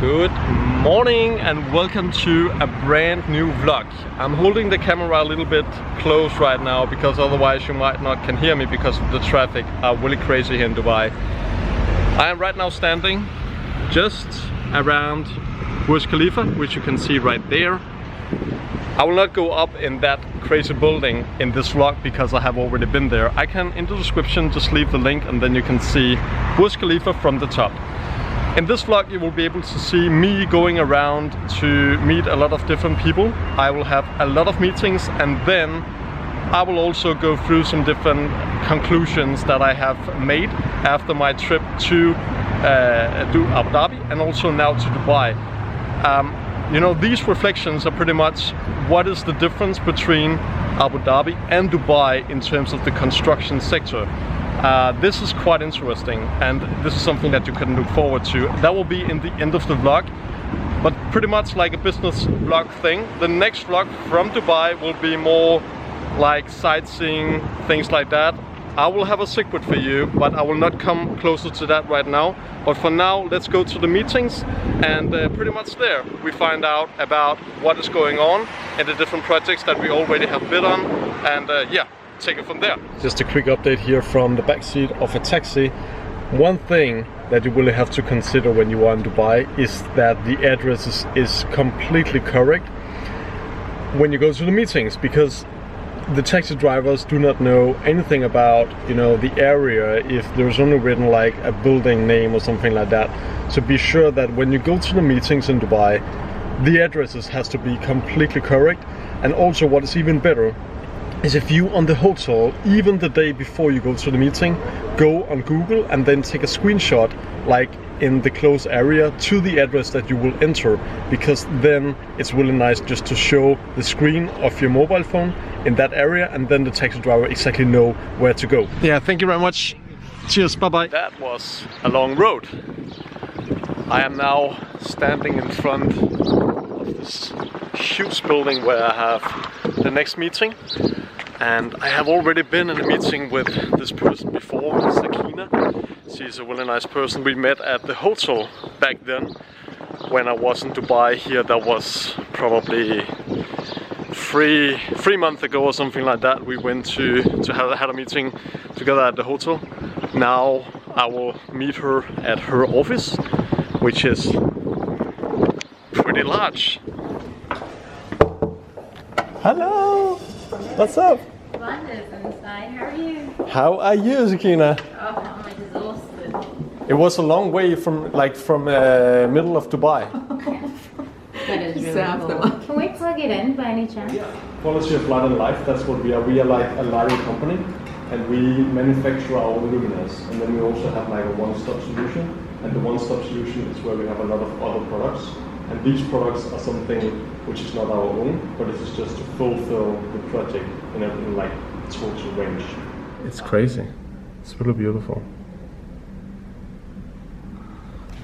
Good morning and welcome to a brand new vlog. I'm holding the camera a little bit close right now because otherwise you might not can hear me because the traffic are really crazy here in Dubai. I am right now standing just around Burj Khalifa, which you can see right there. I will not go up in that crazy building in this vlog because I have already been there. I can, in the description, just leave the link and then you can see Burj Khalifa from the top. In this vlog you will be able to see me going around to meet a lot of different people. I will have a lot of meetings and then I will also go through some different conclusions that I have made after my trip to Abu Dhabi and also now to Dubai. You know, these reflections are pretty much what is the difference between Abu Dhabi and Dubai in terms of the construction sector. This is quite interesting and this is something that you can look forward to. That will be in the end of the vlog, but pretty much like a business vlog thing. The next vlog from Dubai will be more like sightseeing, things like that. I will have a secret for you, but I will not come closer to that right now. But for now, let's go to the meetings and pretty much there we find out about what is going on and the different projects that we already have bid on and yeah, take it from there. Just a quick update here from the back seat of a taxi. One thing that you really have to consider when you are in Dubai is that the address is completely correct when you go to the meetings, because the taxi drivers do not know anything about, you know, the area if there's only written like a building name or something like that. So be sure that when you go to the meetings in Dubai, the addresses has to be completely correct. And also what is even better is if you on the hotel, even the day before you go to the meeting, go on Google and then take a screenshot like in the close area to the address that you will enter, because then it's really nice just to show the screen of your mobile phone in that area and then the taxi driver exactly know where to go. Yeah, thank you very much. Cheers, bye-bye. That was a long road. I am now standing in front of this huge building where I have the next meeting. And I have already been in a meeting with this person before, Sakina. She's a really nice person. We met at the hotel back then when I was in Dubai here. That was probably three months ago or something like that. We went to had a meeting together at the hotel. Now I will meet her at her office, which is pretty large. Hello! What's up? Wanda's inside. How are you? How are you, Sakina? Oh, I'm exhausted. It was a long way from middle of Dubai. That is really cool. Can we plug it in by any chance? Yeah. Quality of light and life, that's what we are. We are like a lighting company and we manufacture our own luminaires. And then we also have like a one-stop solution. And the one-stop solution is where we have a lot of other products. And these products are something which is not our own, but it is just to fulfill the project in like total range. It's crazy. It's really beautiful.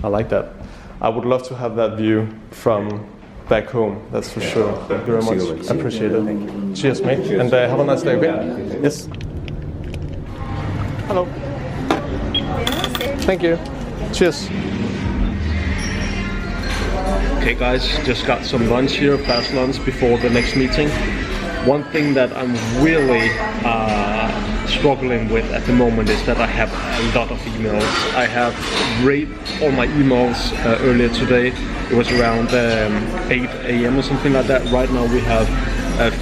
I like that. I would love to have that view from back home, that's for sure. Thank you very much. I appreciate it. Thank you. Cheers, mate. And have a nice day, okay? Yes. Hello. Thank you. Cheers. Okay guys, just got some lunch here, fast lunch before the next meeting. One thing that I'm really struggling with at the moment is that I have a lot of emails. I have read all my emails earlier today. It was around 8 a.m. or something like that. Right now we have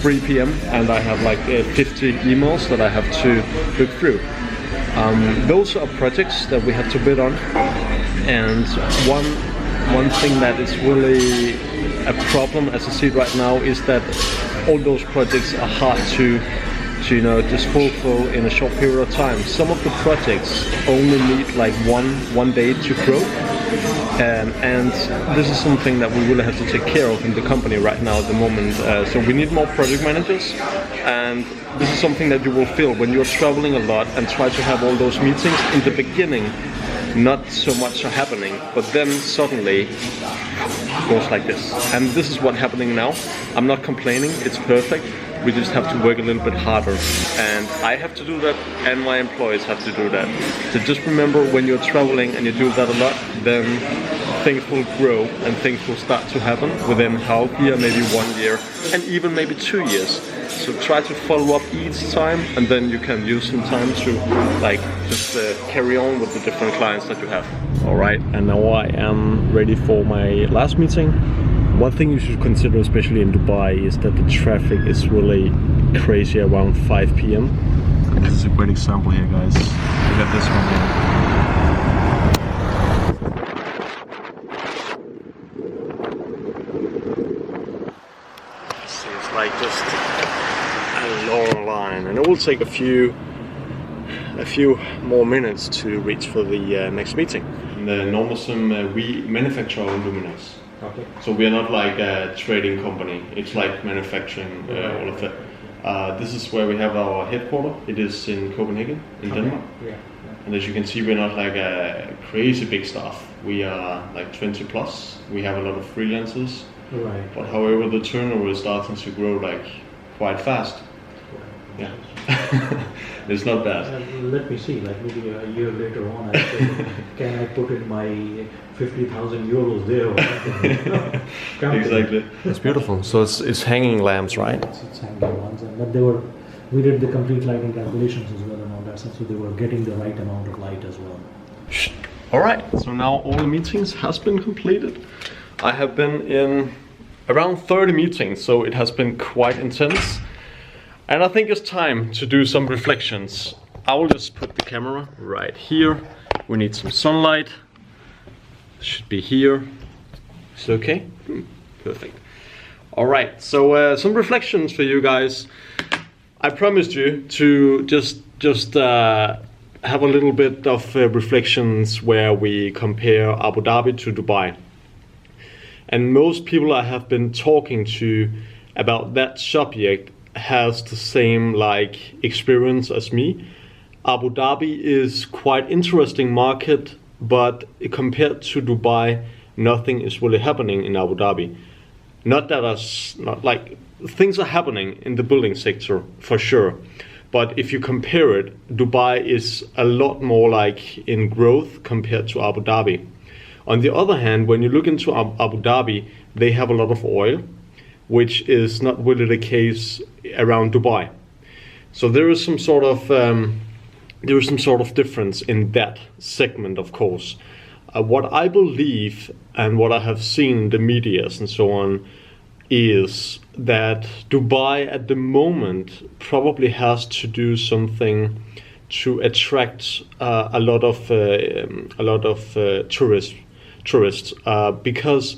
3 p.m. and I have like 50 emails that I have to look through. Those are projects that we have to bid on, and one thing that is really a problem as I see it right now is that all those projects are hard to you know, just fulfill in a short period of time. Some of the projects only need like one day to grow, and this is something that we really have to take care of in the company right now at the moment. So we need more project managers, and this is something that you will feel when you're traveling a lot and try to have all those meetings. In the beginning, not so much are happening, but then suddenly it goes like this. And this is what's happening now. I'm not complaining, it's perfect. We just have to work a little bit harder. And I have to do that, and my employees have to do that. So just remember, when you're traveling and you do that a lot, then things will grow and things will start to happen within half year, maybe 1 year, and even maybe 2 years. So try to follow up each time, and then you can use some time to like just carry on with the different clients that you have. All right, and now I am ready for my last meeting. One thing you should consider, especially in Dubai, is that the traffic is really crazy around 5 p.m. This is a great example here, guys. Look at this one here. See, it's like just a long line, and it will take a few more minutes to reach for the next meeting. In the Normusum, we manufacture our own luminaires. Okay. So we are not like a trading company. It's like manufacturing all of it. This is where we have our headquarters. It is in Copenhagen, in Denmark. Yeah. And as you can see, we're not like a crazy big staff. We are like 20 plus. We have a lot of freelancers. Right. But however, the turnover is starting to grow like quite fast. Yeah. It's not bad. Let me see, like maybe a year later on, I say, can I put in my 50,000 euros there? Or exactly. It's beautiful. So it's hanging lamps, right? It's hanging lamps, but we did the complete lighting calculations as well and all that stuff, so they were getting the right amount of light as well. All right. So now all the meetings has been completed. I have been in around 30 meetings, so it has been quite intense. And I think it's time to do some reflections. I will just put the camera right here. We need some sunlight. It should be here. Is it okay? Perfect. All right, so some reflections for you guys. I promised you to just have a little bit of reflections where we compare Abu Dhabi to Dubai. And most people I have been talking to about that subject has the same like experience as me. Abu Dhabi is quite interesting market, but compared to Dubai, nothing is really happening in Abu Dhabi. Not like things are happening in the building sector for sure, but if you compare it, Dubai is a lot more like in growth compared to Abu Dhabi. On the other hand, when you look into Abu Dhabi, they have a lot of oil, which is not really the case around Dubai. So there is some sort of difference in that segment, of course. What I believe and what I have seen in the medias and so on is that Dubai at the moment probably has to do something to attract a lot of tourists because,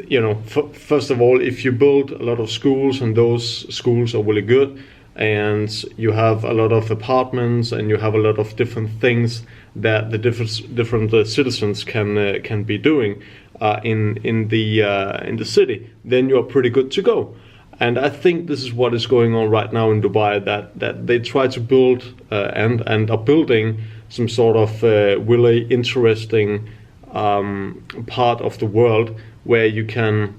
you know, first of all, if you build a lot of schools and those schools are really good, and you have a lot of apartments and you have a lot of different things that the different citizens can be doing in the city, then you are pretty good to go. And I think this is what is going on right now in Dubai, that they try to build and are building some sort of really interesting part of the world where you can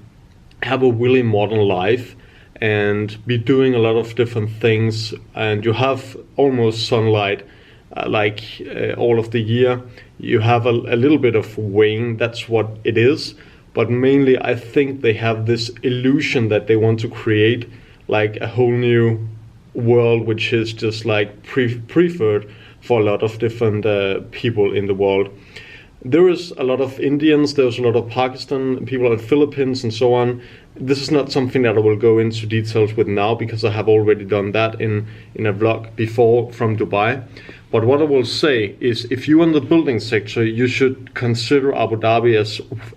have a really modern life and be doing a lot of different things, and you have almost sunlight all of the year. You have a little bit of rain, that's what it is, but mainly I think they have this illusion that they want to create like a whole new world which is just like preferred for a lot of different people in the world. There is a lot of Indians, there's a lot of Pakistan people and Philippines and so on. This is not something that I will go into details with now because I have already done that in a vlog before from Dubai. But what I will say is, if you're in the building sector, you should consider Abu Dhabi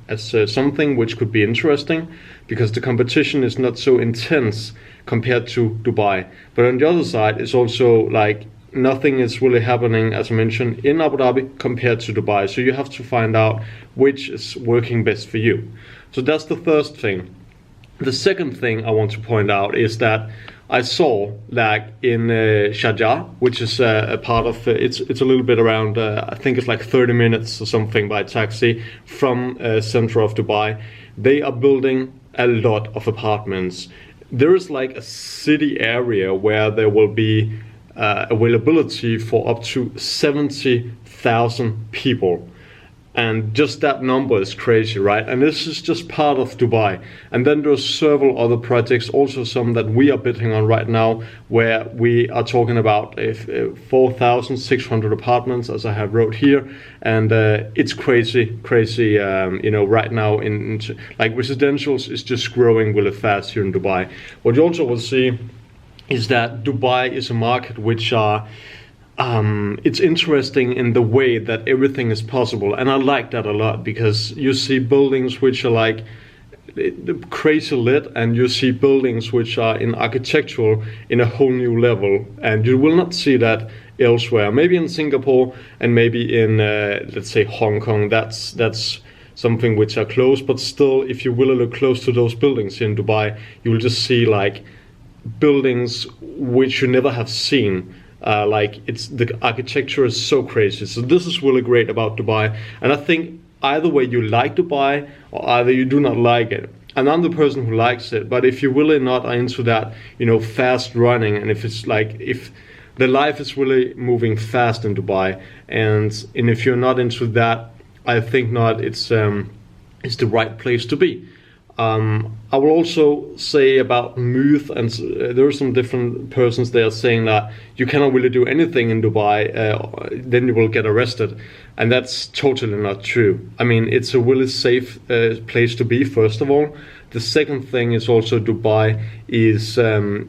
as something which could be interesting, because the competition is not so intense compared to Dubai. But on the other side, it's also like nothing is really happening, as I mentioned, in Abu Dhabi compared to Dubai. So you have to find out which is working best for you. So that's the first thing. The second thing I want to point out is that I saw like in Sharjah, which is a part of, it's a little bit around, I think it's like 30 minutes or something by taxi from center of Dubai. They are building a lot of apartments. There is like a city area where there will be availability for up to 70,000 people. And just that number is crazy, right? And this is just part of Dubai. And then there's several other projects, also some that we are bidding on right now, where we are talking about 4,600 apartments, as I have wrote here. And it's crazy, you know, right now in like residentials is just growing really fast here in Dubai. What you also will see is that Dubai is a market which are it's interesting in the way that everything is possible, and I like that a lot, because you see buildings which are like crazy lit, and you see buildings which are in architectural in a whole new level, and you will not see that elsewhere. Maybe in Singapore and maybe in let's say Hong Kong, that's something which are close, but still, if you will look close to those buildings in Dubai, you will just see like buildings which you never have seen. Like it's the architecture is so crazy. So this is really great about Dubai, and I think either way you like Dubai or either you do not like it. And I'm the person who likes it, but if you really not are into that, you know, fast running, and if it's like if the life is really moving fast in Dubai, and if you're not into that, I think not. It's the right place to be. I will also say about myth, and there are some different persons there saying that you cannot really do anything in Dubai, then you will get arrested, and that's totally not true. I mean, it's a really safe place to be, first of all. The second thing is also Dubai is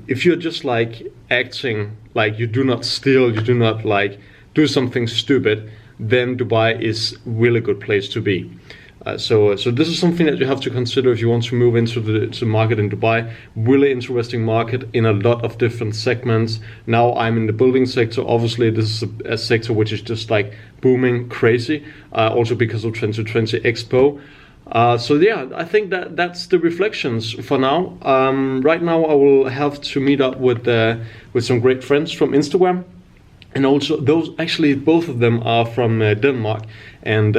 if you're just like acting like you do not steal, you do not like do something stupid, then Dubai is really good place to be. So this is something that you have to consider if you want to move into the market in Dubai. Really interesting market in a lot of different segments. Now I'm in the building sector. Obviously, this is a sector which is just like booming crazy, also because of 2020 Expo. So yeah, I think that's the reflections for now. Right now, I will have to meet up with some great friends from Instagram. And also, those actually both of them are from Denmark, and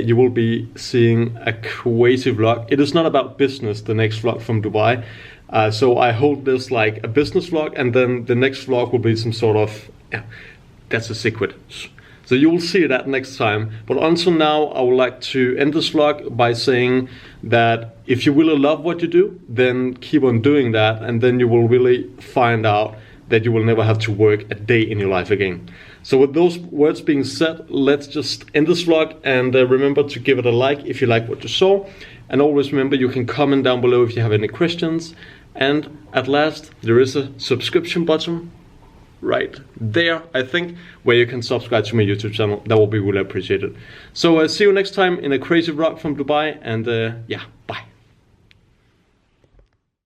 you will be seeing a crazy vlog. It is not about business, the next vlog from Dubai. So I hold this like a business vlog, and then the next vlog will be some sort of, yeah, that's a secret. So you will see that next time. But until now, I would like to end this vlog by saying that if you really love what you do, then keep on doing that, and then you will really find out that you will never have to work a day in your life again. So with those words being said, let's just end this vlog, and remember to give it a like if you like what you saw, and always remember you can comment down below if you have any questions. And at last, there is a subscription button right there, I think, where you can subscribe to my YouTube channel. That will be really appreciated. So see you next time in a crazy vlog from Dubai, and yeah, bye.